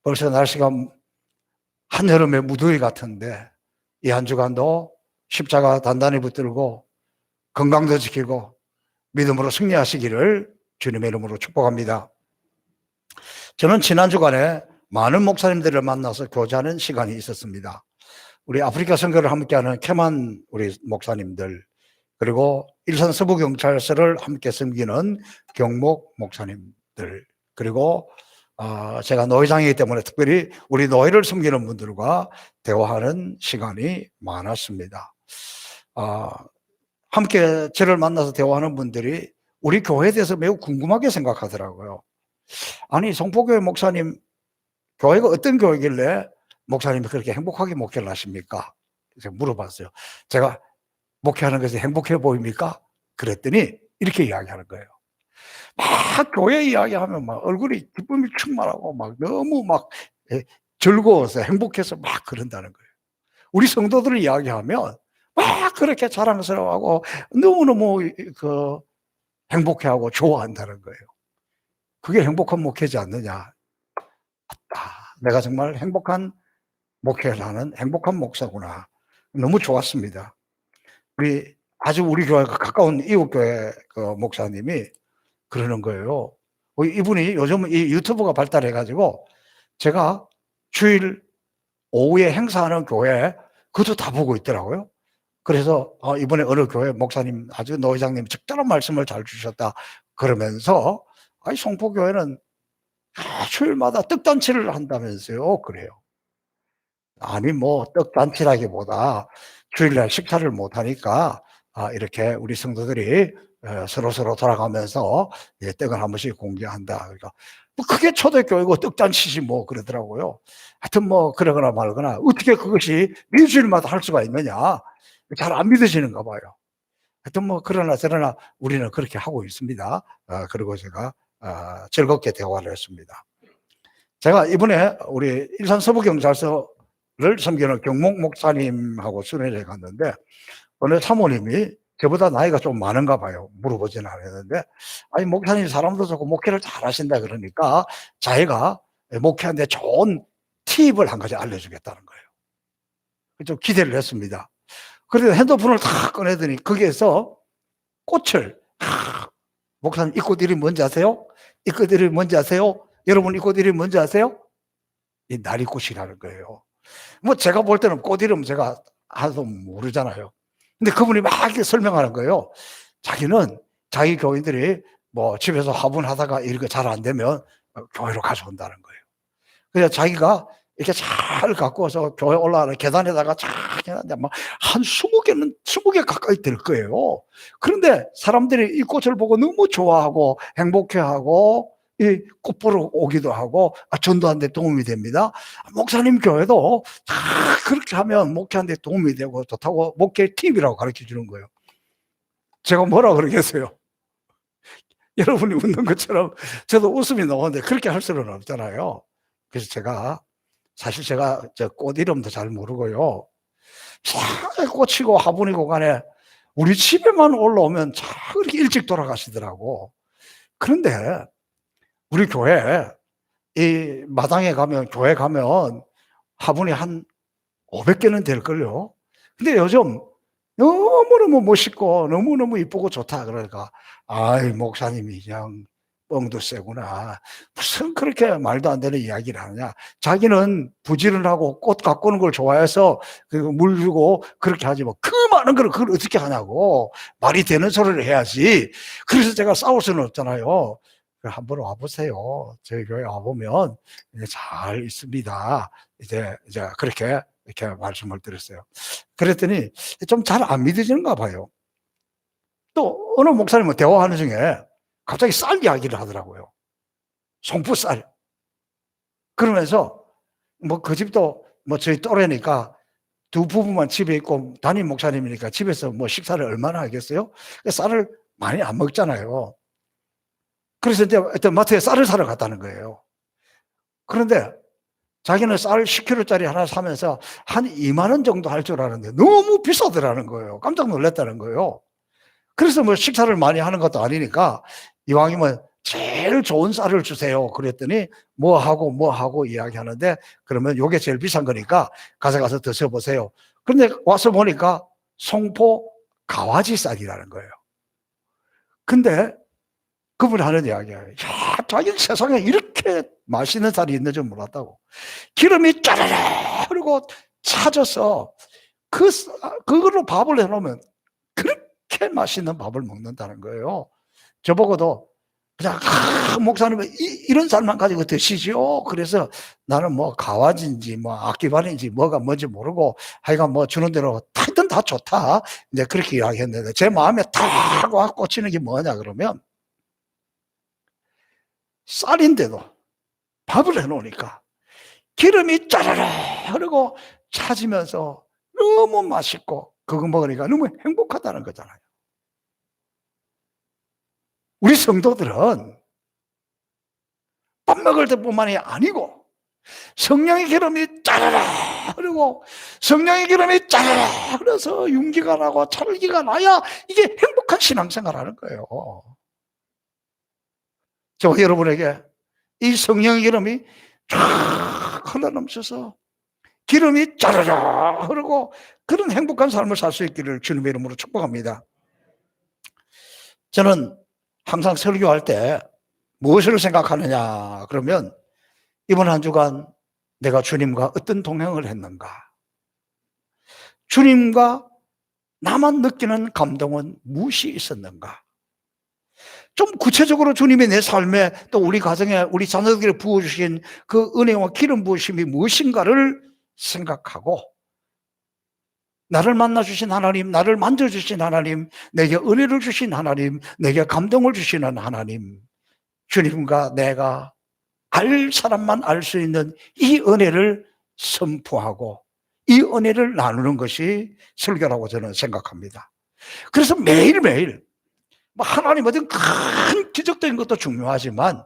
벌써 날씨가 한여름의 무더위 같은데 이 한 주간도 십자가 단단히 붙들고 건강도 지키고 믿음으로 승리하시기를 주님의 이름으로 축복합니다. 저는 지난 주간에 많은 목사님들을 만나서 교제하는 시간이 있었습니다. 우리 아프리카 선교를 함께하는 캐만 우리 목사님들, 그리고 일산 서부경찰서를 함께 섬기는 경목 목사님들, 그리고 제가 노회장이기 때문에 특별히 우리 노회를 섬기는 분들과 대화하는 시간이 많았습니다. 함께 저를 만나서 대화하는 분들이 우리 교회에 대해서 매우 궁금하게 생각하더라고요. 아니, 성포교회 목사님, 교회가 어떤 교회길래 목사님이 그렇게 행복하게 목회를 하십니까? 제가 물어봤어요. 제가 목회하는 것이 행복해 보입니까? 그랬더니 이렇게 이야기하는 거예요. 막 교회 이야기하면 막 얼굴이 기쁨이 충만하고 막 너무 막 즐거워서 행복해서 막 그런다는 거예요. 우리 성도들 이야기하면 막 그렇게 자랑스러워하고 너무너무 행복해하고 좋아한다는 거예요. 그게 행복한 목회지 않느냐. 맞다. 내가 정말 행복한 목회를 하는 행복한 목사구나. 너무 좋았습니다. 우리 교회가 가까운 이웃교회 목사님이 그러는 거예요. 이분이 요즘 이 유튜브가 발달해가지고 제가 주일 오후에 행사하는 교회 그것도 다 보고 있더라고요. 그래서 이번에 어느 교회 목사님 아주 노회장님 적절한 말씀을 잘 주셨다 그러면서 성포교회는 주일마다 떡잔치를 한다면서요. 그래요. 아니 뭐 떡잔치라기보다 주일날 식사를 못하니까 이렇게 우리 성도들이 서로 돌아가면서 떡을 한 번씩 공개한다. 그러니까 뭐 그게 초대교회고 떡잔치지 뭐 그러더라고요. 하여튼 뭐 그러거나 말거나 어떻게 그것이 일주일마다 할 수가 있느냐. 잘 안 믿으시는가 봐요. 하여튼 뭐 그러나 저러나 우리는 그렇게 하고 있습니다. 그리고 제가 즐겁게 대화를 했습니다. 제가 이번에 우리 일산 서부경찰서를 섬기는 경목 목사님하고 순회를 갔는데 어느 사모님이 저보다 나이가 좀 많은가 봐요. 물어보지는 않았는데 아니 목사님 사람도 좋고 목회를 잘 하신다 그러니까 자기가 목회하는데 좋은 팁을 한 가지 알려주겠다는 거예요. 좀 기대를 했습니다. 그래서 핸드폰을 탁 꺼내더니 거기에서 꽃을 목사님 이 꽃 이름이 뭔지 아세요? 이 꽃 이름이 뭔지 아세요? 여러분 이 꽃 이름이 뭔지 아세요? 이 나리꽃이라는 거예요. 뭐 제가 볼 때는 꽃 이름 제가 하나도 모르잖아요. 근데 그분이 막 이렇게 설명하는 거예요. 자기는 자기 교인들이 뭐 집에서 화분하다가 이렇게 잘 안 되면 교회로 가져온다는 거예요. 그래서 자기가 이렇게 잘 갖고 와서 교회 올라가는 계단에다가 쫙 해놨는데 막 한 20개 가까이 될 거예요. 그런데 사람들이 이 꽃을 보고 너무 좋아하고 행복해하고 이 꽃 보러 오기도 하고 전도하는 데 도움이 됩니다. 목사님 교회도 다 그렇게 하면 목회하는 데 도움이 되고 좋다고 목회 팁이라고 가르쳐 주는 거예요. 제가 뭐라 그러겠어요? 여러분이 웃는 것처럼 저도 웃음이 나오는데 그렇게 할 수는 없잖아요. 그래서 사실 제가 꽃 이름도 잘 모르고요. 꽃이고 화분이고 간에 우리 집에만 올라오면 참 그렇게 일찍 돌아가시더라고. 그런데 우리 교회 이 마당에 가면 교회 가면 화분이 한 500개는 될걸요. 근데 요즘 너무너무 멋있고 너무너무 이쁘고 좋다 그러니까 아이 목사님이 그냥 뻥도 세구나. 무슨 그렇게 말도 안 되는 이야기를 하느냐. 자기는 부지런하고 꽃 가꾸는 걸 좋아해서 물 주고 그렇게 하지 뭐 그 많은 걸 그걸 어떻게 하냐고. 말이 되는 소리를 해야지. 그래서 제가 싸울 수는 없잖아요. 한번 와보세요. 저희 교회 와보면 잘 있습니다. 이제 그렇게 이렇게 말씀을 드렸어요. 그랬더니 좀 잘 안 믿어지는가 봐요. 또 어느 목사님은 대화하는 중에 갑자기 쌀 이야기를 하더라고요. 송푸쌀. 그러면서 뭐 그 집도 뭐 저희 또래니까 두 부부만 집에 있고 담임 목사님이니까 집에서 뭐 식사를 얼마나 하겠어요? 쌀을 많이 안 먹잖아요. 그래서 이제 어떤 마트에 쌀을 사러 갔다는 거예요. 그런데 자기는 쌀 10kg짜리 하나 사면서 한 2만 원 정도 할 줄 알았는데 너무 비싸더라는 거예요. 깜짝 놀랐다는 거예요. 그래서 뭐 식사를 많이 하는 것도 아니니까 이왕이면 제일 좋은 쌀을 주세요. 그랬더니 뭐 하고 이야기하는데, 그러면 요게 제일 비싼 거니까 가져가서 드셔보세요. 그런데 와서 보니까 송포 가와지 쌀이라는 거예요. 근데 그분이 하는 이야기예요. 야, 자기는 세상에 이렇게 맛있는 쌀이 있는 줄 몰랐다고. 기름이 짜라라 흐르고 차져서 그걸로 밥을 해놓으면 그렇게 맛있는 밥을 먹는다는 거예요. 저보고도 그냥 목사님은 이런 쌀만 가지고 드시죠. 그래서 나는 뭐 가와지인지 뭐 악기발인지 뭐가 뭔지 모르고 하여간 뭐 주는 대로 하여튼 다 좋다. 이제 그렇게 이야기했는데 제 마음에 탁 와 꽂히는 게 뭐냐 그러면, 쌀인데도 밥을 해놓으니까 기름이 짜라라 흐르고 차지면서 너무 맛있고 그거 먹으니까 너무 행복하다는 거잖아요. 우리 성도들은 밥 먹을 때뿐만이 아니고 성령의 기름이 짜라라 흐르고 성령의 기름이 짜라라 흐려서 윤기가 나고 찰기가 나야 이게 행복한 신앙생활하는 거예요. 저 여러분에게 이 성령의 기름이 쫙 흘러넘쳐서 기름이 짜라라 흐르고 그런 행복한 삶을 살 수 있기를 주님의 이름으로 축복합니다. 저는 항상 설교할 때 무엇을 생각하느냐 그러면, 이번 한 주간 내가 주님과 어떤 동행을 했는가, 주님과 나만 느끼는 감동은 무엇이 있었는가, 좀 구체적으로 주님이 내 삶에 또 우리 가정에 우리 자녀들에게 부어주신 그 은혜와 기름 부으심이 무엇인가를 생각하고, 나를 만나주신 하나님, 나를 만져주신 하나님, 내게 은혜를 주신 하나님, 내게 감동을 주시는 하나님, 주님과 내가 알 사람만 알 수 있는 이 은혜를 선포하고 이 은혜를 나누는 것이 설교라고 저는 생각합니다. 그래서 매일매일 하나님 어떤 큰 기적적인 것도 중요하지만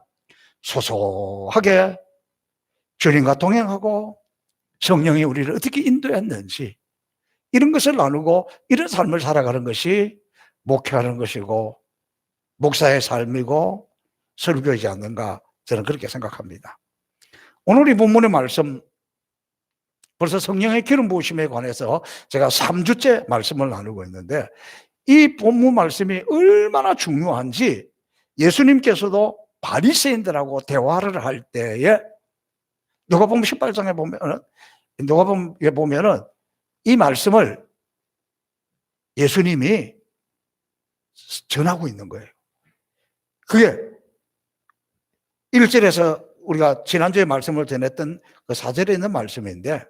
소소하게 주님과 동행하고 성령이 우리를 어떻게 인도했는지 이런 것을 나누고 이런 삶을 살아가는 것이 목회하는 것이고 목사의 삶이고 설교이지 않는가, 저는 그렇게 생각합니다. 오늘 이 본문의 말씀, 벌써 성령의 기름 부으심에 관해서 제가 3주째 말씀을 나누고 있는데, 이 본문 말씀이 얼마나 중요한지 예수님께서도 바리새인들하고 대화를 할 때에 누가복음 18장에 보면은 이 말씀을 예수님이 전하고 있는 거예요. 그게 1절에서 우리가 지난주에 말씀을 전했던 그 4절에 있는 말씀인데,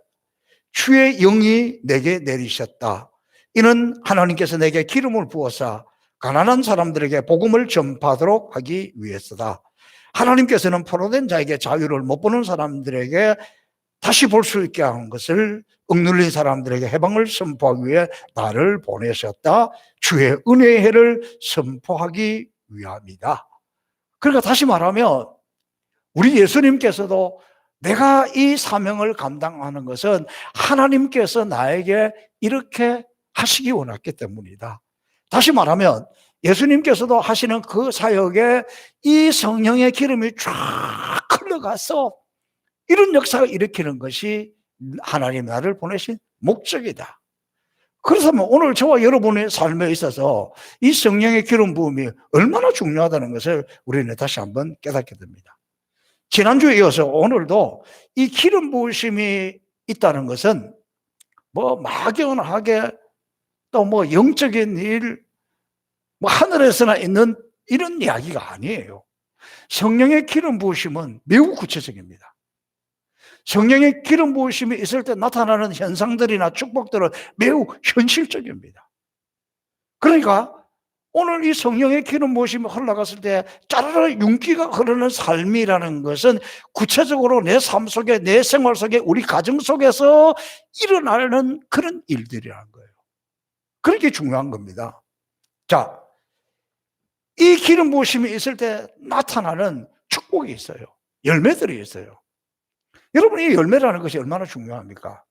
주의 영이 내게 내리셨다. 이는 하나님께서 내게 기름을 부어서 가난한 사람들에게 복음을 전파하도록 하기 위해서다. 하나님께서는 포로된 자에게 자유를 못 보는 사람들에게 다시 볼 수 있게 하는 것을, 억눌린 사람들에게 해방을 선포하기 위해 나를 보내셨다. 주의 은혜의 해를 선포하기 위함이다. 그러니까 다시 말하면 우리 예수님께서도 내가 이 사명을 감당하는 것은 하나님께서 나에게 이렇게 하시기 원했기 때문이다. 다시 말하면 예수님께서도 하시는 그 사역에 이 성령의 기름이 쫙 흘러가서 이런 역사를 일으키는 것이 하나님 나를 보내신 목적이다. 그렇다면 오늘 저와 여러분의 삶에 있어서 이 성령의 기름 부음이 얼마나 중요하다는 것을 우리는 다시 한번 깨닫게 됩니다. 지난주에 이어서 오늘도 이 기름 부으심이 있다는 것은 뭐 막연하게 또 뭐 영적인 일, 뭐 하늘에서나 있는 이런 이야기가 아니에요. 성령의 기름 부으심은 매우 구체적입니다. 성령의 기름 부으심이 있을 때 나타나는 현상들이나 축복들은 매우 현실적입니다. 그러니까 오늘 이 성령의 기름 부으심이 흘러갔을 때 짜르르 윤기가 흐르는 삶이라는 것은 구체적으로 내 삶 속에, 내 생활 속에, 우리 가정 속에서 일어나는 그런 일들이라는 거예요. 그렇게 중요한 겁니다. 자, 이 기름 부으심이 있을 때 나타나는 축복이 있어요. 열매들이 있어요. 여러분, 이 열매라는 것이 얼마나 중요합니까?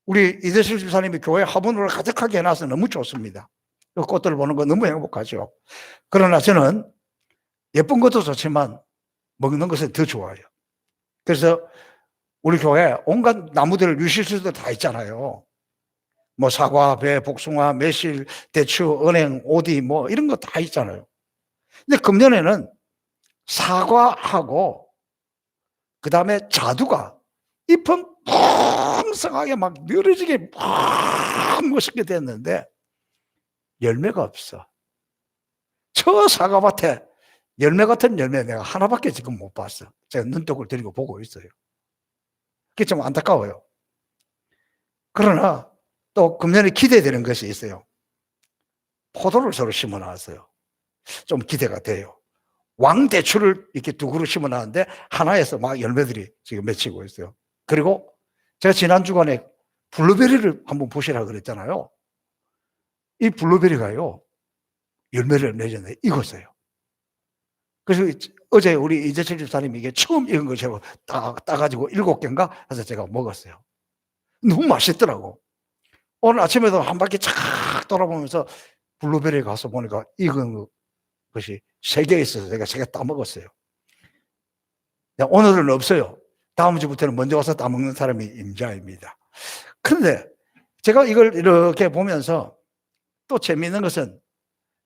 우리 이대실 집사님이 교회 화분으로 가득하게 해놔서 너무 좋습니다. 꽃들을 보는 거 너무 행복하죠. 그러나 저는 예쁜 것도 좋지만 먹는 것은 더 좋아요. 그래서 우리 교회 온갖 나무들, 유실수들 다 있잖아요. 뭐 사과, 배, 복숭아, 매실, 대추, 은행, 오디 뭐 이런 거 다 있잖아요. 근데 금년에는 사과하고 그 다음에 자두가 잎은 풍성하게 막 늘어지게 막 멋있게 됐는데 열매가 없어. 저 사과밭에 열매 같은 열매 내가 하나밖에 지금 못 봤어. 제가 눈독을 들이고 보고 있어요. 그게 좀 안타까워요. 그러나 또 금년에 기대되는 것이 있어요. 포도를 서로 심어 놨어요. 좀 기대가 돼요. 왕대추를 이렇게 두 그루 심어 놨는데 하나에서 막 열매들이 지금 맺히고 있어요. 그리고 제가 지난 주간에 블루베리를 한번 보시라고 그랬잖아요. 이 블루베리가요, 열매를 맺었는데 익었어요. 그래서 어제 우리 이재철 집사님이 이게 처음 익은 거 제가 따가지고 7개인가 해서 제가 먹었어요. 너무 맛있더라고. 오늘 아침에도 한 바퀴 쫙 돌아보면서 블루베리 가서 보니까 익은 것이 3개 있어서 제가 3개 따먹었어요. 오늘은 없어요. 다음 주부터는 먼저 와서 따먹는 사람이 임자입니다. 그런데 제가 이걸 이렇게 보면서 또 재미있는 것은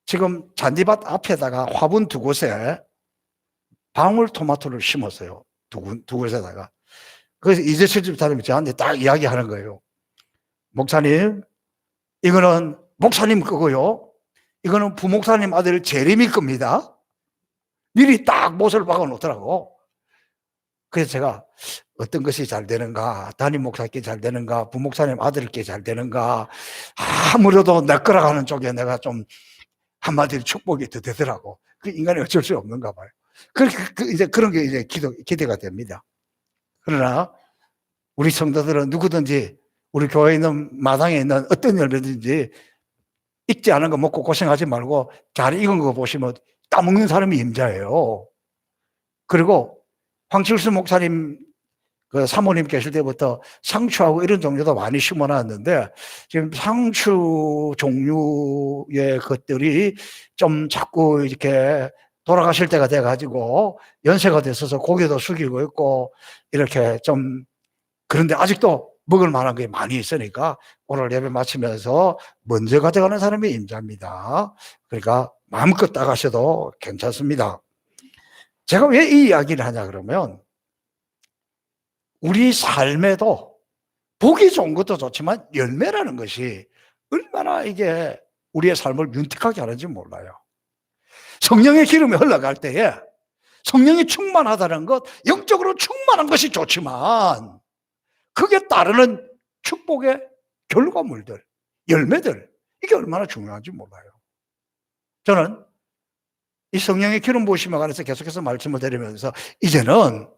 지금 잔디밭 앞에다가 화분 2곳에 방울토마토를 심었어요. 두 곳에다가. 그래서 이재철 집사님이 저한테 딱 이야기하는 거예요. 목사님, 이거는 목사님 거고요. 이거는 부목사님 아들 제레미 겁니다. 미리 딱 못을 박아 놓더라고. 그래서 제가 어떤 것이 잘 되는가, 담임 목사께 잘 되는가, 부목사님 아들께 잘 되는가, 아무래도 내 거라 하는 쪽에 내가 좀 한마디로 축복이 더 되더라고. 그 인간이 어쩔 수 없는가 봐요. 이제 그런 게 이제 기대가 됩니다. 그러나 우리 성도들은 누구든지 우리 교회에 있는 마당에 있는 어떤 열매든지 익지 않은 거 먹고 고생하지 말고 잘 익은 거 보시면 따먹는 사람이 임자예요. 그리고 황칠수 목사님 그 사모님 계실 때부터 상추하고 이런 종류도 많이 심어놨는데 지금 상추 종류의 것들이 좀 자꾸 이렇게 돌아가실 때가 돼가지고 연세가 됐어서 고개도 숙이고 있고 이렇게 좀 그런데 아직도 먹을 만한 게 많이 있으니까 오늘 예배 마치면서 먼저 가져가는 사람이 임자입니다. 그러니까 마음껏 따가셔도 괜찮습니다. 제가 왜 이 이야기를 하냐 그러면 우리 삶에도 보기 좋은 것도 좋지만 열매라는 것이 얼마나 이게 우리의 삶을 윤택하게 하는지 몰라요. 성령의 기름이 흘러갈 때에 성령이 충만하다는 것, 영적으로 충만한 것이 좋지만 그게 따르는 축복의 결과물들, 열매들, 이게 얼마나 중요한지 몰라요. 저는 이 성령의 기름 부으심에 관해서 계속해서 말씀을 드리면서 이제는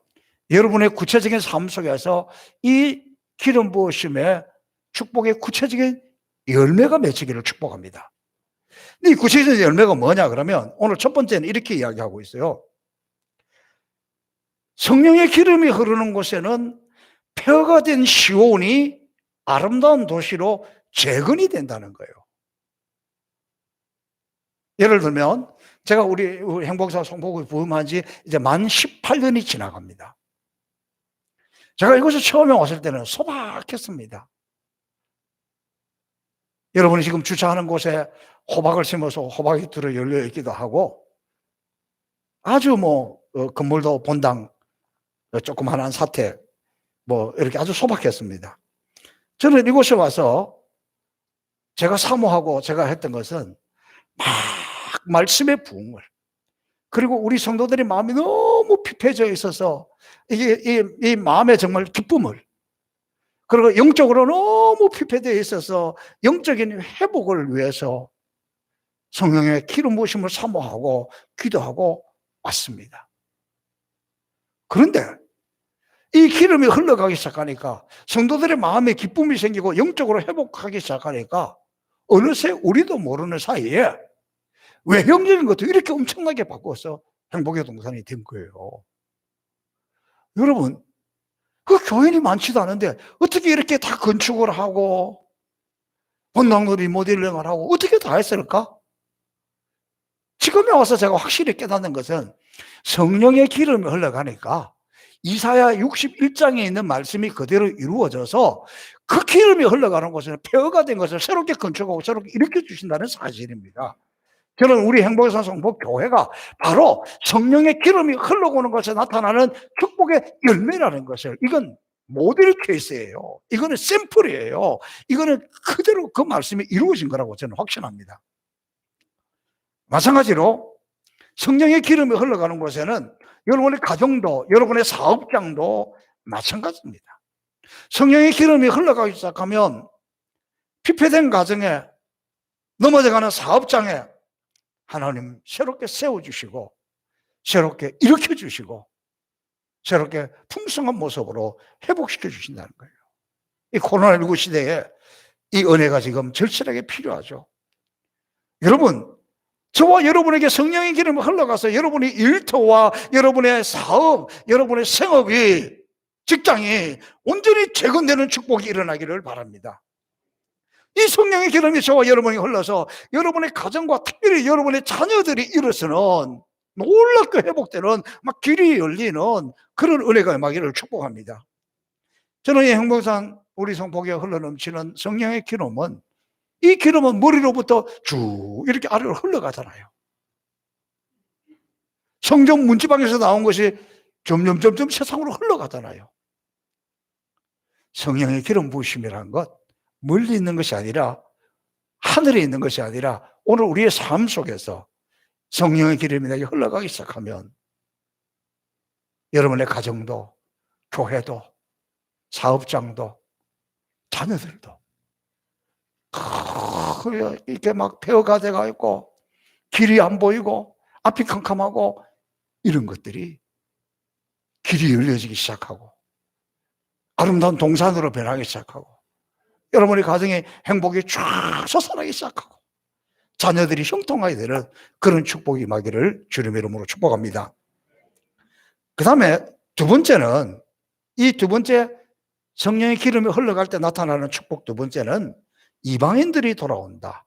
여러분의 구체적인 삶 속에서 이 기름 부으심의 축복의 구체적인 열매가 맺히기를 축복합니다. 이 구체적인 열매가 뭐냐 그러면 오늘 첫 번째는 이렇게 이야기하고 있어요. 성령의 기름이 흐르는 곳에는 폐허가 된 시온이 아름다운 도시로 재건이 된다는 거예요. 예를 들면 제가 우리 행복사 송복을 부임한 지 이제 만 18년이 지나갑니다. 제가 이곳에 처음에 왔을 때는 소박했습니다. 여러분이 지금 주차하는 곳에 호박을 심어서 호박이 들어 열려 있기도 하고 아주 건물도 본당 조그만한 사택 이렇게 아주 소박했습니다. 저는 이곳에 와서 제가 사모하고 제가 했던 것은 막 말씀의 부흥을 그리고 우리 성도들의 마음이 너무 피폐해져 있어서 이 마음의 정말 기쁨을 그리고 영적으로 너무 피폐되어 있어서 영적인 회복을 위해서 성령의 기름 부으심을 사모하고 기도하고 왔습니다. 그런데 이 기름이 흘러가기 시작하니까 성도들의 마음에 기쁨이 생기고 영적으로 회복하기 시작하니까 어느새 우리도 모르는 사이에 외형적인 것도 이렇게 엄청나게 바꿔서 행복의 동산이 된 거예요. 여러분, 그 교인이 많지도 않은데 어떻게 이렇게 다 건축을 하고, 본당놀이 모델링을 하고, 어떻게 다 했을까? 지금에 와서 제가 확실히 깨닫는 것은 성령의 기름이 흘러가니까 이사야 61장에 있는 말씀이 그대로 이루어져서 그 기름이 흘러가는 곳에는 폐허가 된 것을 새롭게 건축하고 새롭게 일으켜 주신다는 사실입니다. 저는 우리 행복의 성복 교회가 바로 성령의 기름이 흘러오는 것에 나타나는 축복의 열매라는 것을, 이건 모델 케이스예요. 이거는 샘플이에요. 이거는 그대로 그 말씀이 이루어진 거라고 저는 확신합니다. 마찬가지로 성령의 기름이 흘러가는 곳에는 여러분의 가정도, 여러분의 사업장도 마찬가지입니다. 성령의 기름이 흘러가기 시작하면 피폐된 가정에, 넘어져가는 사업장에 하나님 새롭게 세워주시고 새롭게 일으켜주시고 새롭게 풍성한 모습으로 회복시켜 주신다는 거예요. 이 코로나19 시대에 이 은혜가 지금 절실하게 필요하죠. 여러분, 저와 여러분에게 성령의 기름이 흘러가서 여러분의 일터와 여러분의 사업, 여러분의 생업이, 직장이 온전히 재건되는 축복이 일어나기를 바랍니다. 이 성령의 기름이 저와 여러분이 흘러서 여러분의 가정과 특별히 여러분의 자녀들이 일어서는 놀랍게 회복되는, 막 길이 열리는 그런 은혜가 임하기를 축복합니다. 저는 이 행복산 우리 성복에 흘러넘치는 성령의 기름은, 이 기름은 머리로부터 쭉 이렇게 아래로 흘러가잖아요. 성전 문지방에서 나온 것이 점점 세상으로 흘러가잖아요. 성령의 기름 부으심이라는 것, 멀리 있는 것이 아니라, 하늘에 있는 것이 아니라 오늘 우리의 삶 속에서 성령의 기름이 내게 흘러가기 시작하면 여러분의 가정도, 교회도, 사업장도, 자녀들도 이렇게 막 폐허가 돼가 있고 길이 안 보이고 앞이 캄캄하고 이런 것들이 길이 열려지기 시작하고 아름다운 동산으로 변하기 시작하고 여러분의 가정에 행복이 쫙 솟아나기 시작하고 자녀들이 형통하게 되는 그런 축복이 임하기를 주님의 이름으로 축복합니다. 그 다음에 두 번째는, 이 두 번째 성령의 기름이 흘러갈 때 나타나는 축복 두 번째는 이방인들이 돌아온다.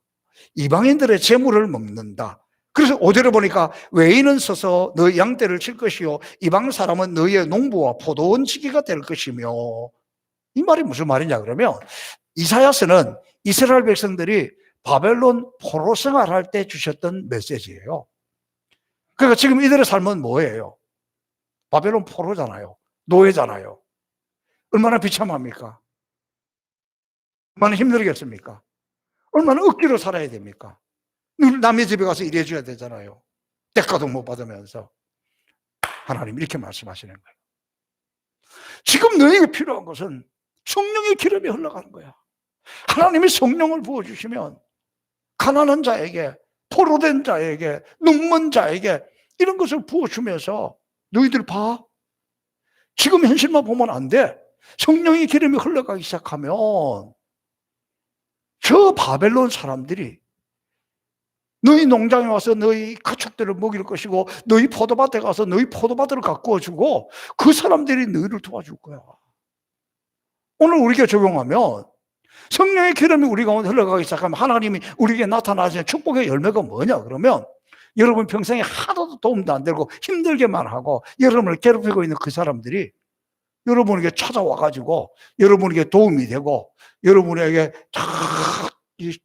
이방인들의 재물을 먹는다. 그래서 5절에 보니까 외인은 서서 너희 양떼를 칠 것이요 이방 사람은 너희의 농부와 포도원 지기가 될 것이며, 이 말이 무슨 말이냐 그러면 이사야서는 이스라엘 백성들이 바벨론 포로 생활할 때 주셨던 메시지예요. 그러니까 지금 이들의 삶은 뭐예요? 바벨론 포로잖아요. 노예잖아요. 얼마나 비참합니까? 얼마나 힘들겠습니까? 얼마나 억지로 살아야 됩니까? 늘 남의 집에 가서 일해줘야 되잖아요. 대가도 못 받으면서. 하나님 이렇게 말씀하시는 거예요. 지금 너에게 필요한 것은 성령의 기름이 흘러가는 거야. 하나님이 성령을 부어주시면 가난한 자에게, 포로된 자에게, 눈먼 자에게 이런 것을 부어주면서 너희들 봐. 지금 현실만 보면 안 돼. 성령의 기름이 흘러가기 시작하면 저 바벨론 사람들이 너희 농장에 와서 너희 가축들을 먹일 것이고 너희 포도밭에 가서 너희 포도밭을 가꾸어 주고 그 사람들이 너희를 도와줄 거야. 오늘 우리에게 적용하면 성령의 기름이 우리 가운데 흘러가기 시작하면 하나님이 우리에게 나타나시는 축복의 열매가 뭐냐 그러면, 여러분 평생에 하나도 도움도 안 되고 힘들게만 하고 여러분을 괴롭히고 있는 그 사람들이 여러분에게 찾아와 가지고 여러분에게 도움이 되고 여러분에게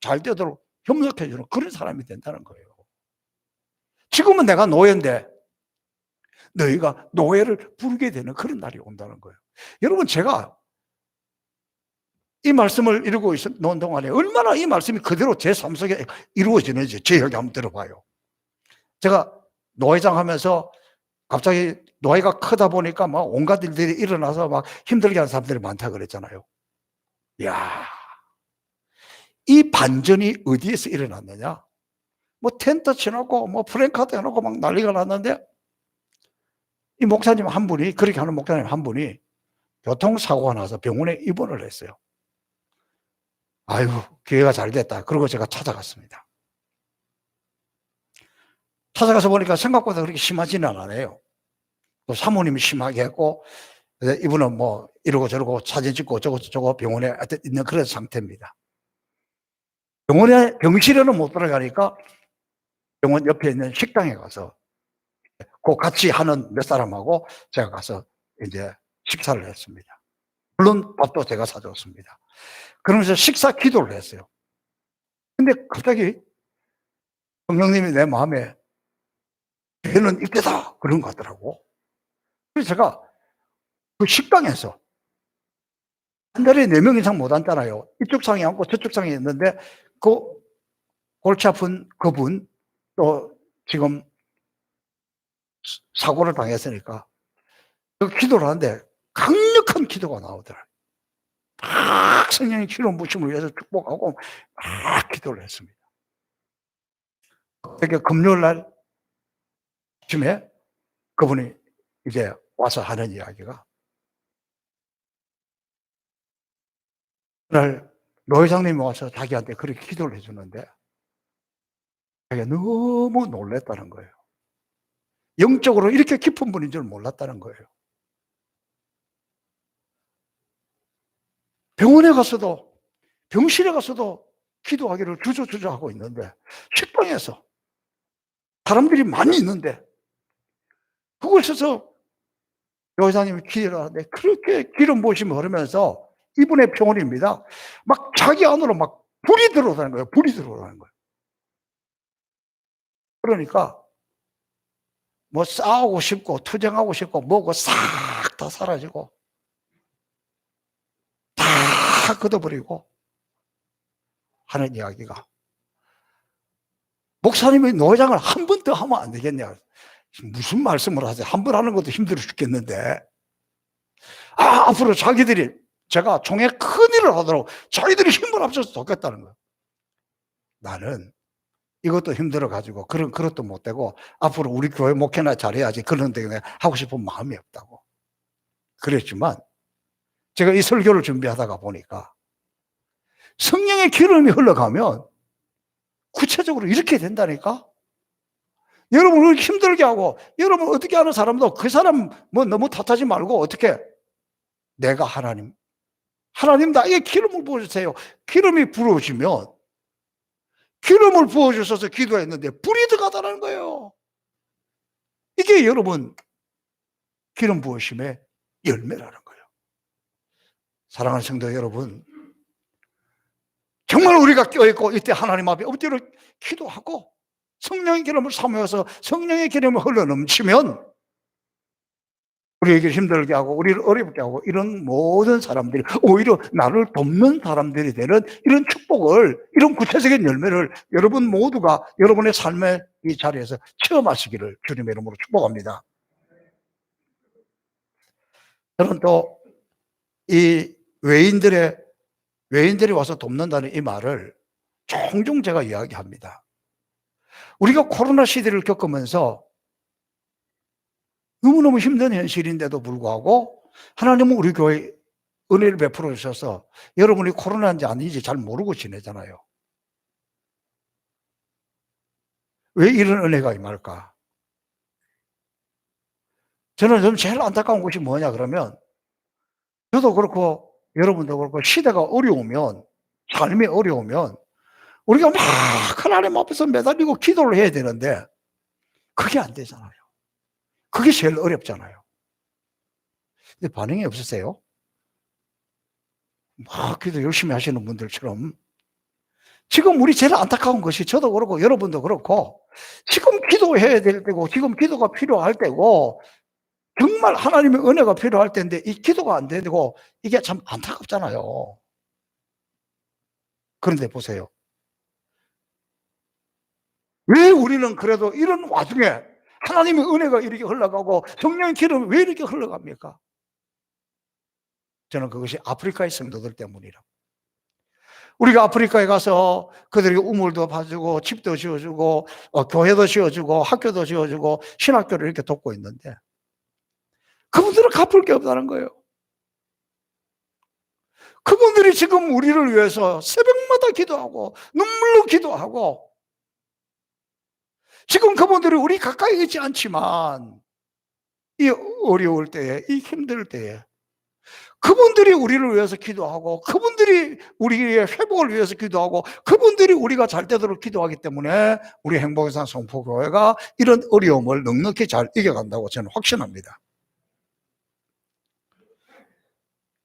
잘 되도록 협력해 주는 그런 사람이 된다는 거예요. 지금은 내가 노예인데 너희가 노예를 부르게 되는 그런 날이 온다는 거예요. 여러분, 제가 이 말씀을 읽고 있는 동안에 얼마나 이 말씀이 그대로 제 삶 속에 이루어지는지 제 이야기 한번 들어봐요. 제가 노회장 하면서 갑자기 노예가 크다 보니까 막 온갖 일들이 일어나서 막 힘들게 하는 사람들이 많다 그랬잖아요. 이야, 이 반전이 어디에서 일어났느냐? 뭐 텐트 쳐놓고 뭐 프랭카드 해놓고 막 난리가 났는데, 이 목사님 한 분이, 그렇게 하는 목사님 한 분이 교통사고가 나서 병원에 입원을 했어요. 아이고, 기회가 잘 됐다. 그러고 제가 찾아갔습니다. 찾아가서 보니까 생각보다 그렇게 심하지는 않아요. 또 사모님이 심하게 했고, 이분은 뭐 이러고 저러고 사진 찍고 저거 병원에 있는 그런 상태입니다. 병원에, 병실에는 못 들어가니까 병원 옆에 있는 식당에 가서 그 같이 하는 몇 사람하고 제가 가서 이제 식사를 했습니다. 물론 밥도 제가 사줬습니다. 그러면서 식사 기도를 했어요. 근데 갑자기 성령님이 내 마음에 "교회는 이때다." 그런 것 같더라고. 그래서 제가 그 식당에서 한 자리에 4명 이상 못 앉잖아요. 이쪽 상에 앉고 저쪽 상에 있는데 그 골치 아픈 그분 또 지금 사고를 당했으니까 그 기도를 하는데 강력한 기도가 나오더라고요. 막 성령의 기름 부심을 위해서 축복하고 막 기도를 했습니다. 그게 금요일 날 아침에 그분이 이제 와서 하는 이야기가 그날 노 회장님이 와서 자기한테 그렇게 기도를 해 주는데 자기가 너무 놀랐다는 거예요. 영적으로 이렇게 깊은 분인 줄 몰랐다는 거예요. 병원에 가서도 병실에 가서도 기도하기를 주저주저하고 있는데 식당에서 사람들이 많이 있는데 그곳에서 요 회장님이 기도를 하는데 그렇게 기름 부으심이 흐르면서 이분의 병원입니다. 막 자기 안으로 막 불이 들어오는 거예요. 불이 들어오는 거예요. 그러니까 뭐 싸우고 싶고 투쟁하고 싶고 뭐고 싹 다 사라지고 다 걷어버리고 하는 이야기가 목사님이 노회장을 한 번 더 하면 안 되겠냐. 무슨 말씀을 하세요. 한 번 하는 것도 힘들어 죽겠는데 앞으로 자기들이 제가 종에 큰일을 하도록 자기들이 힘을 합쳐서 돕겠다는 거예요. 나는 이것도 힘들어 가지고 그것도 못 되고 앞으로 우리 교회 목회나 잘해야지 그런 데 하고 싶은 마음이 없다고 그랬지만 제가 이 설교를 준비하다가 보니까 성령의 기름이 흘러가면 구체적으로 이렇게 된다니까. 여러분을 힘들게 하고 여러분 어떻게 하는 사람도 그 사람 뭐 너무 탓하지 말고 어떻게 내가 하나님 나에게 기름을 부어주세요. 기름이 부어지면 기름을 부어주셔서 기도했는데 불이 들어가다는 거예요. 이게 여러분 기름 부으심의 열매라는 거예요. 사랑하는 성도 여러분, 정말 우리가 껴있고 이때 하나님 앞에 엎드려 기도하고 성령의 기름을 사모해서 성령의 기름이 흘러넘치면 우리에게 힘들게 하고 우리를 어렵게 하고 이런 모든 사람들이 오히려 나를 돕는 사람들이 되는 이런 축복을, 이런 구체적인 열매를 여러분 모두가 여러분의 삶의 이 자리에서 체험하시기를 주님의 이름으로 축복합니다. 저는 또 이 외인들이 와서 돕는다는 이 말을 종종 제가 이야기합니다. 우리가 코로나 시대를 겪으면서 너무너무 힘든 현실인데도 불구하고 하나님은 우리 교회에 은혜를 베풀어 주셔서 여러분이 코로나인지 아닌지 잘 모르고 지내잖아요. 왜 이런 은혜가 임할까? 저는 좀 제일 안타까운 것이 뭐냐 그러면 저도 그렇고 여러분도 그렇고 시대가 어려우면, 삶이 어려우면 우리가 막 하나님 앞에서 매달리고 기도를 해야 되는데 그게 안 되잖아요. 그게 제일 어렵잖아요. 근데 반응이 없으세요? 막 기도 열심히 하시는 분들처럼 지금 우리 제일 안타까운 것이 저도 그렇고 여러분도 그렇고 지금 기도해야 될 때고 지금 기도가 필요할 때고 정말 하나님의 은혜가 필요할 때인데 이 기도가 안 되고 이게 참 안타깝잖아요. 그런데 보세요. 왜 우리는 그래도 이런 와중에 하나님의 은혜가 이렇게 흘러가고 성령의 기름이 왜 이렇게 흘러갑니까? 저는 그것이 아프리카의 성도들 때문이라고. 우리가 아프리카에 가서 그들에게 우물도 봐주고 집도 지어주고 교회도 지어주고 학교도 지어주고 신학교를 이렇게 돕고 있는데 그분들은 갚을 게 없다는 거예요. 그분들이 지금 우리를 위해서 새벽마다 기도하고 눈물로 기도하고 지금 그분들이 우리 가까이 있지 않지만 이 어려울 때에 이 힘들 때에 그분들이 우리를 위해서 기도하고, 그분들이 우리의 회복을 위해서 기도하고, 그분들이 우리가 잘 되도록 기도하기 때문에 우리 행복의 산 성포교회가 이런 어려움을 넉넉히 잘 이겨간다고 저는 확신합니다.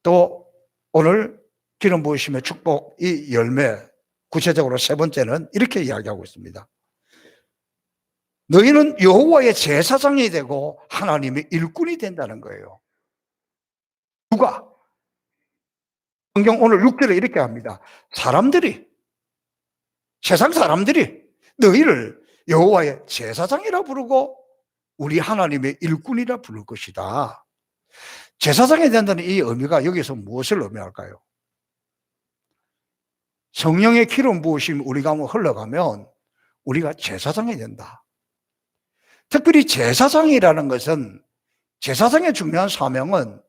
또 오늘 기름 부으심의 축복 이 열매, 구체적으로 세 번째는 이렇게 이야기하고 있습니다. 너희는 여호와의 제사장이 되고 하나님의 일꾼이 된다는 거예요. 누가? 성경 오늘 6절에 이렇게 합니다. 사람들이, 세상 사람들이 너희를 여호와의 제사장이라 부르고 우리 하나님의 일꾼이라 부를 것이다. 제사장이 된다는 이 의미가 여기서 무엇을 의미할까요? 성령의 기름 부으심이 우리 가운데 흘러가면 우리가 제사장이 된다. 특별히 제사장이라는 것은, 제사장의 중요한 사명은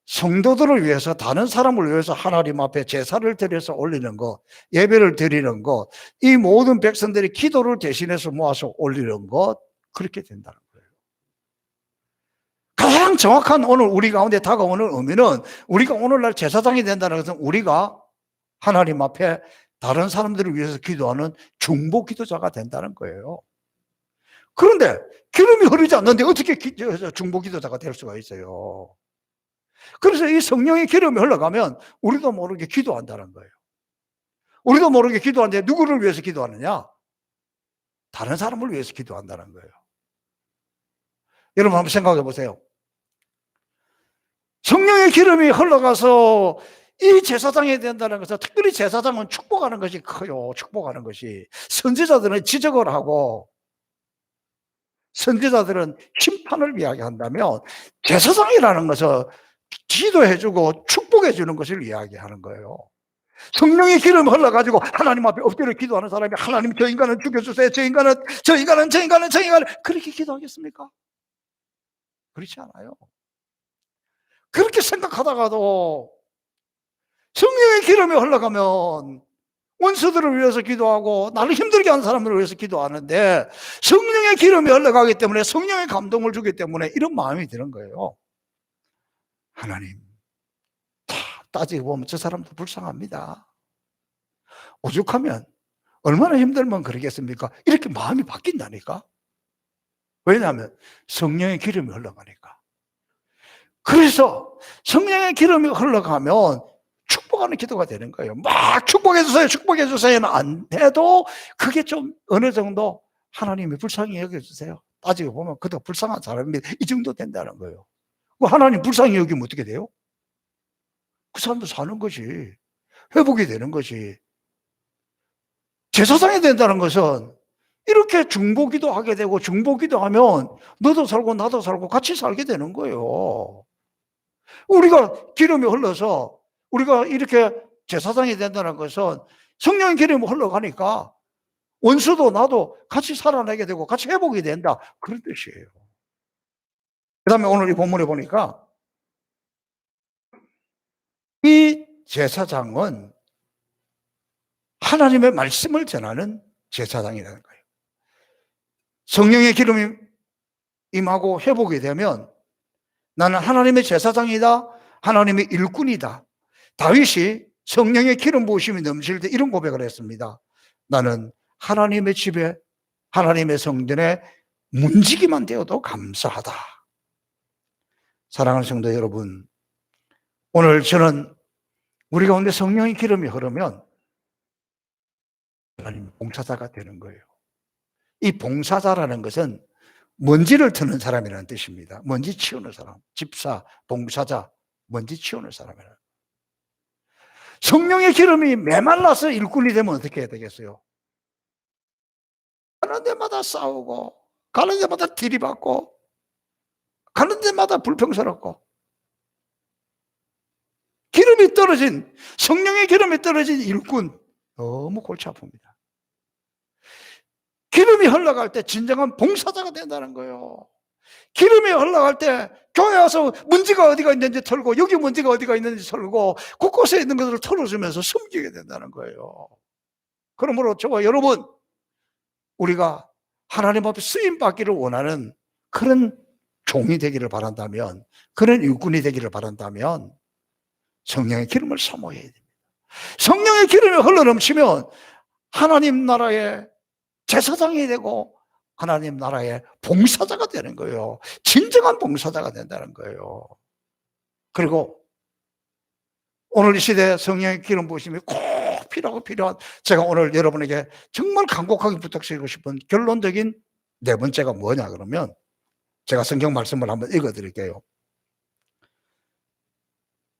성도들을 위해서, 다른 사람을 위해서 하나님 앞에 제사를 드려서 올리는 것, 예배를 드리는 것, 이 모든 백성들이 기도를 대신해서 모아서 올리는 것, 그렇게 된다는 거예요. 가장 정확한 오늘 우리 가운데 다가오는 의미는, 우리가 오늘날 제사장이 된다는 것은 우리가 하나님 앞에 다른 사람들을 위해서 기도하는 중보 기도자가 된다는 거예요. 그런데 기름이 흐르지 않는데 어떻게 중보 기도자가 될 수가 있어요? 그래서 이 성령의 기름이 흘러가면 우리도 모르게 기도한다는 거예요. 우리도 모르게 기도하는데 누구를 위해서 기도하느냐? 다른 사람을 위해서 기도한다는 거예요. 여러분 한번 생각해 보세요. 성령의 기름이 흘러가서 이 제사장이 된다는 것은, 특별히 제사장은 축복하는 것이 커요. 축복하는 것이. 선지자들은 지적을 하고 선지자들은 심판을 이야기한다면, 제사장이라는 것은 기도해주고 축복해주는 것을 이야기하는 거예요. 성령의 기름 흘러가지고 하나님 앞에 엎드려 기도하는 사람이, 하나님 저 인간은 죽여주세요, 저 인간은 그렇게 기도하겠습니까? 그렇지 않아요. 그렇게 생각하다가도 성령의 기름이 흘러가면 원수들을 위해서 기도하고 나를 힘들게 하는 사람들을 위해서 기도하는데, 성령의 기름이 흘러가기 때문에, 성령의 감동을 주기 때문에 이런 마음이 드는 거예요. 하나님, 따지고 보면 저 사람도 불쌍합니다. 오죽하면 얼마나 힘들면 그러겠습니까? 이렇게 마음이 바뀐다니까. 왜냐하면 성령의 기름이 흘러가니까. 그래서 성령의 기름이 흘러가면 축복하는 기도가 되는 거예요. 막 축복해주세요, 축복해주세요는 안 해도 그게 좀 어느 정도 하나님이 불쌍히 여겨주세요. 따지고 보면 그도 불쌍한 사람입니다. 이 정도 된다는 거예요. 하나님 불쌍히 여기면 어떻게 돼요? 그 사람도 사는 것이, 회복이 되는 것이. 제사장이 된다는 것은 이렇게 중보기도 하게 되고, 중보기도 하면 너도 살고 나도 살고 같이 살게 되는 거예요. 우리가 기름이 흘러서 우리가 이렇게 제사장이 된다는 것은 성령의 기름이 흘러가니까 원수도 나도 같이 살아내게 되고 같이 회복이 된다, 그런 뜻이에요. 그 다음에 오늘 이 본문에 보니까 이 제사장은 하나님의 말씀을 전하는 제사장이라는 거예요. 성령의 기름이 임하고 회복이 되면 나는 하나님의 제사장이다, 하나님의 일꾼이다. 다윗이 성령의 기름 부으심이 넘칠 때 이런 고백을 했습니다. 나는 하나님의 집에, 하나님의 성전에 문지기만 되어도 감사하다. 사랑하는 성도 여러분, 오늘 저는 우리 가운데 성령의 기름이 흐르면 하나님 봉사자가 되는 거예요. 이 봉사자라는 것은 먼지를 트는 사람이라는 뜻입니다. 먼지 치우는 사람, 집사, 봉사자, 먼지 치우는 사람이라는. 성령의 기름이 메말라서 일꾼이 되면 어떻게 해야 되겠어요? 가는 데마다 싸우고, 가는 데마다 들이받고, 가는 데마다 불평스럽고, 기름이 떨어진, 성령의 기름이 떨어진 일꾼, 너무 골치 아픕니다. 기름이 흘러갈 때 진정한 봉사자가 된다는 거예요. 기름이 흘러갈 때 교회 와서 먼지가 어디가 있는지 털고, 여기 먼지가 어디가 있는지 털고, 곳곳에 있는 것을 털어주면서 섬기게 된다는 거예요. 그러므로 저와 여러분, 우리가 하나님 앞에 쓰임받기를 원하는 그런 종이 되기를 바란다면, 그런 일꾼이 되기를 바란다면 성령의 기름을 사모해야 됩니다. 성령의 기름이 흘러넘치면 하나님 나라의 제사장이 되고 하나님 나라의 봉사자가 되는 거예요. 진정한 봉사자가 된다는 거예요. 그리고 오늘 이 시대에 성령의 기름 부으심이 꼭 필요한, 제가 오늘 여러분에게 정말 간곡하게 부탁드리고 싶은 결론적인 네 번째가 뭐냐 그러면, 제가 성경 말씀을 한번 읽어 드릴게요.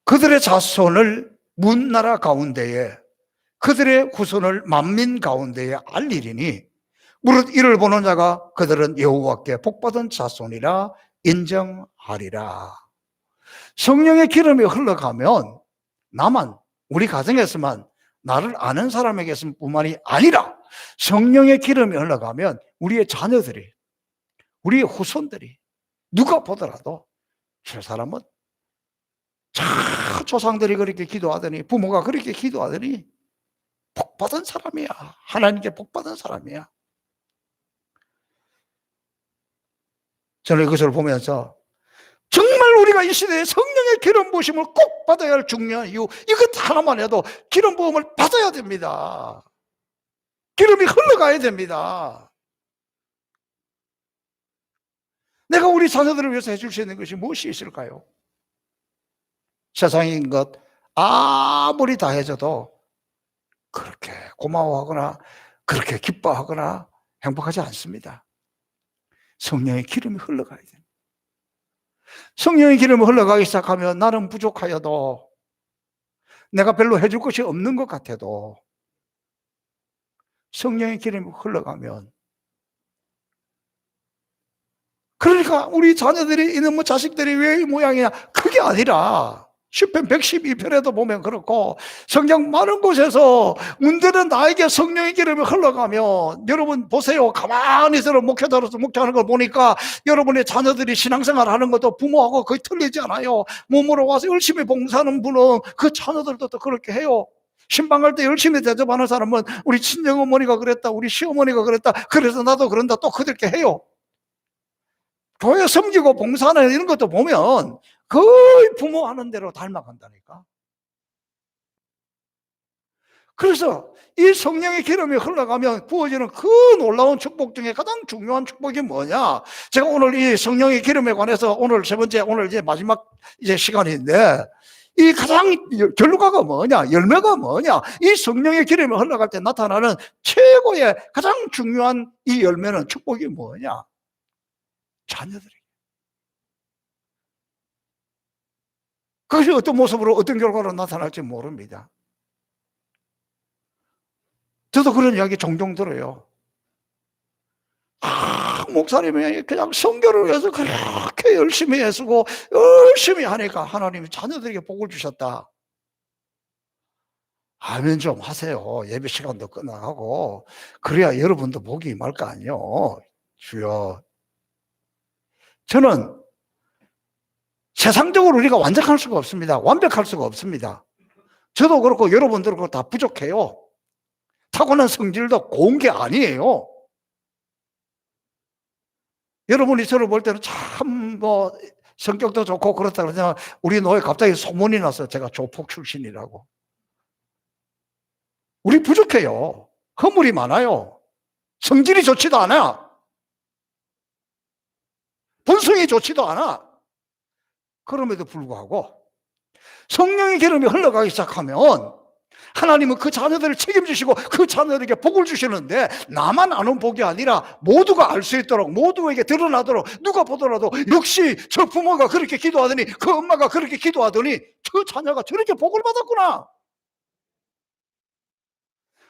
그들의 자손을 문나라 가운데에, 그들의 후손을 만민 가운데에 알리리니 무릇 이를 보는 자가 그들은 여호와께 복받은 자손이라 인정하리라. 성령의 기름이 흘러가면 나만, 우리 가정에서만, 나를 아는 사람에게서뿐만이 아니라 성령의 기름이 흘러가면 우리의 자녀들이, 우리의 후손들이 누가 보더라도 저 사람은 조상들이 그렇게 기도하더니, 부모가 그렇게 기도하더니 복받은 사람이야, 하나님께 복받은 사람이야. 저는 이것을 보면서 정말 우리가 이 시대에 성령의 기름 부으심을 꼭 받아야 할 중요한 이유, 이것 하나만 해도 기름 부음을 받아야 됩니다. 기름이 흘러가야 됩니다. 내가 우리 자녀들을 위해서 해줄 수 있는 것이 무엇이 있을까요? 세상인 것 아무리 다 해줘도 그렇게 고마워하거나 그렇게 기뻐하거나 행복하지 않습니다. 성령의 기름이 흘러가야 됩니다. 성령의 기름이 흘러가기 시작하면 나는 부족하여도, 내가 별로 해줄 것이 없는 것 같아도 성령의 기름이 흘러가면, 그러니까 우리 자녀들이, 이놈의 자식들이 왜 이 모양이냐, 그게 아니라 시편 112편에도 보면 그렇고 성경 많은 곳에서 문제는 나에게 성령의 기름이 흘러가면, 여러분 보세요. 가만히 있어 목회자로서 목회하는 걸 보니까 여러분의 자녀들이 신앙생활 하는 것도 부모하고 거의 틀리지 않아요. 몸으로 와서 열심히 봉사하는 분은 그 자녀들도 또 그렇게 해요. 신방할 때 열심히 대접하는 사람은 우리 친정어머니가 그랬다, 우리 시어머니가 그랬다, 그래서 나도 그런다, 또 그렇게 해요. 교회 섬기고 봉사하는 이런 것도 보면 거의 부모 하는 대로 닮아간다니까. 그래서 이 성령의 기름이 흘러가면 부어지는 그 놀라운 축복 중에 가장 중요한 축복이 뭐냐? 제가 오늘 이 성령의 기름에 관해서 오늘 세 번째, 오늘 이제 마지막 이제 시간인데, 이 가장 결과가 뭐냐? 열매가 뭐냐? 이 성령의 기름이 흘러갈 때 나타나는 최고의 가장 중요한 이 열매는, 축복이 뭐냐? 자녀들이. 그것이 어떤 모습으로 어떤 결과로 나타날지 모릅니다. 저도 그런 이야기 종종 들어요. 목사님이 그냥 선교를 위해서 그렇게 열심히 애쓰고 열심히 하니까 하나님이 자녀들에게 복을 주셨다. 아멘 좀 하세요. 예배 시간도 끝나가고 그래야 여러분도 복이 임할 거 아니에요. 주여. 저는 세상적으로 우리가 완벽할 수가 없습니다. 완벽할 수가 없습니다. 저도 그렇고 여러분들도 그렇고 다 부족해요. 타고난 성질도 고운 게 아니에요. 여러분이 저를 볼 때는 참 성격도 좋고 그렇다 그러지만 우리 노예 갑자기 소문이 나서 제가 조폭 출신이라고. 우리 부족해요. 허물이 많아요. 성질이 좋지도 않아. 본성이 좋지도 않아. 그럼에도 불구하고 성령의 기름이 흘러가기 시작하면 하나님은 그 자녀들을 책임지시고 그 자녀들에게 복을 주시는데, 나만 아는 복이 아니라 모두가 알 수 있도록, 모두에게 드러나도록, 누가 보더라도 역시 저 부모가 그렇게 기도하더니, 그 엄마가 그렇게 기도하더니 저 자녀가 저렇게 복을 받았구나.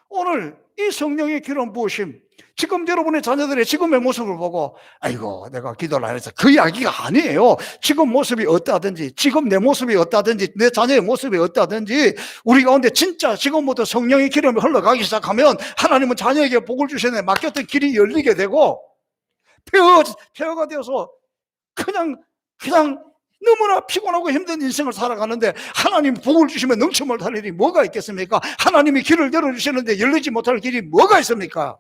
오늘 이 성령의 기름 부으심, 지금 여러분의 자녀들의 지금의 모습을 보고 아이고 내가 기도를 안 해서, 그 이야기가 아니에요. 지금 모습이 어떠하든지, 지금 내 모습이 어떠하든지, 내 자녀의 모습이 어떠하든지 우리 가운데 진짜 지금부터 성령의 기름이 흘러가기 시작하면 하나님은 자녀에게 복을 주시네, 막혔던 길이 열리게 되고 폐허가 되어서 그냥 너무나 피곤하고 힘든 인생을 살아가는데 하나님이 복을 주시면 넘쳐 못할 일이 뭐가 있겠습니까? 하나님이 길을 열어주시는데 열리지 못할 길이 뭐가 있습니까?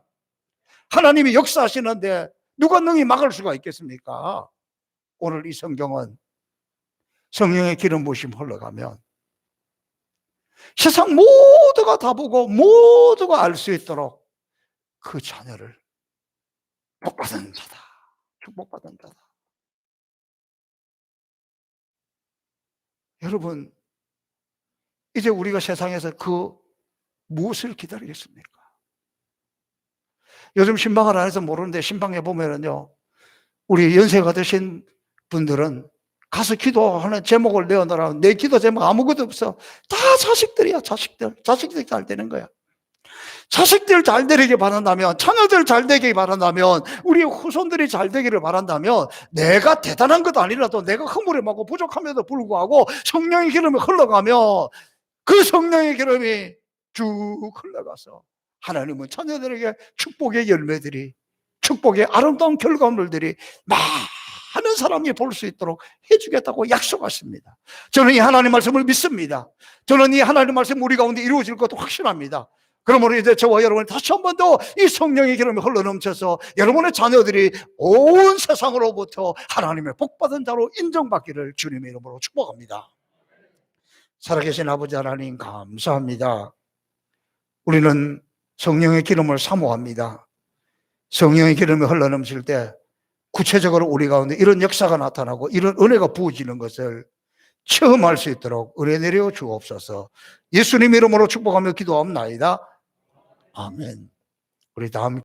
하나님이 역사하시는데 누가 능히 막을 수가 있겠습니까? 오늘 이 성경은 성령의 기름 부으심 흘러가면 세상 모두가 다 보고 모두가 알 수 있도록 그 자녀를 복받은 자다, 축복받은 자다. 여러분, 이제 우리가 세상에서 그 무엇을 기다리겠습니까? 요즘 신방을 안 해서 모르는데 신방에 보면은요, 우리 연세가 드신 분들은 가서 기도하는 제목을 내어놓으라. 내 기도 제목 아무것도 없어. 다 자식들이야, 자식들. 자식들이 잘 되는 거야. 자식들 잘 되기를 바란다면, 자녀들 잘 되기를 바란다면, 우리 후손들이 잘 되기를 바란다면, 내가 대단한 것도 아니라도 내가 허물음하고 부족함에도 불구하고 성령의 기름이 흘러가며 그 성령의 기름이 쭉 흘러가서 하나님은 자녀들에게 축복의 열매들이, 축복의 아름다운 결과물들이 많은 사람이 볼 수 있도록 해주겠다고 약속하십니다. 저는 이 하나님 말씀을 믿습니다. 저는 이 하나님 말씀 우리 가운데 이루어질 것도 확신합니다. 그러므로 이제 저와 여러분 다시 한 번 더 이 성령의 기름이 흘러넘쳐서 여러분의 자녀들이 온 세상으로부터 하나님의 복받은 자로 인정받기를 주님의 이름으로 축복합니다. 살아계신 아버지 하나님 감사합니다. 우리는 성령의 기름을 사모합니다. 성령의 기름이 흘러넘칠 때 구체적으로 우리 가운데 이런 역사가 나타나고 이런 은혜가 부어지는 것을 체험할 수 있도록 은혜 내려 주옵소서. 예수님 이름으로 축복하며 기도하옵나이다. 아멘. 우리 다음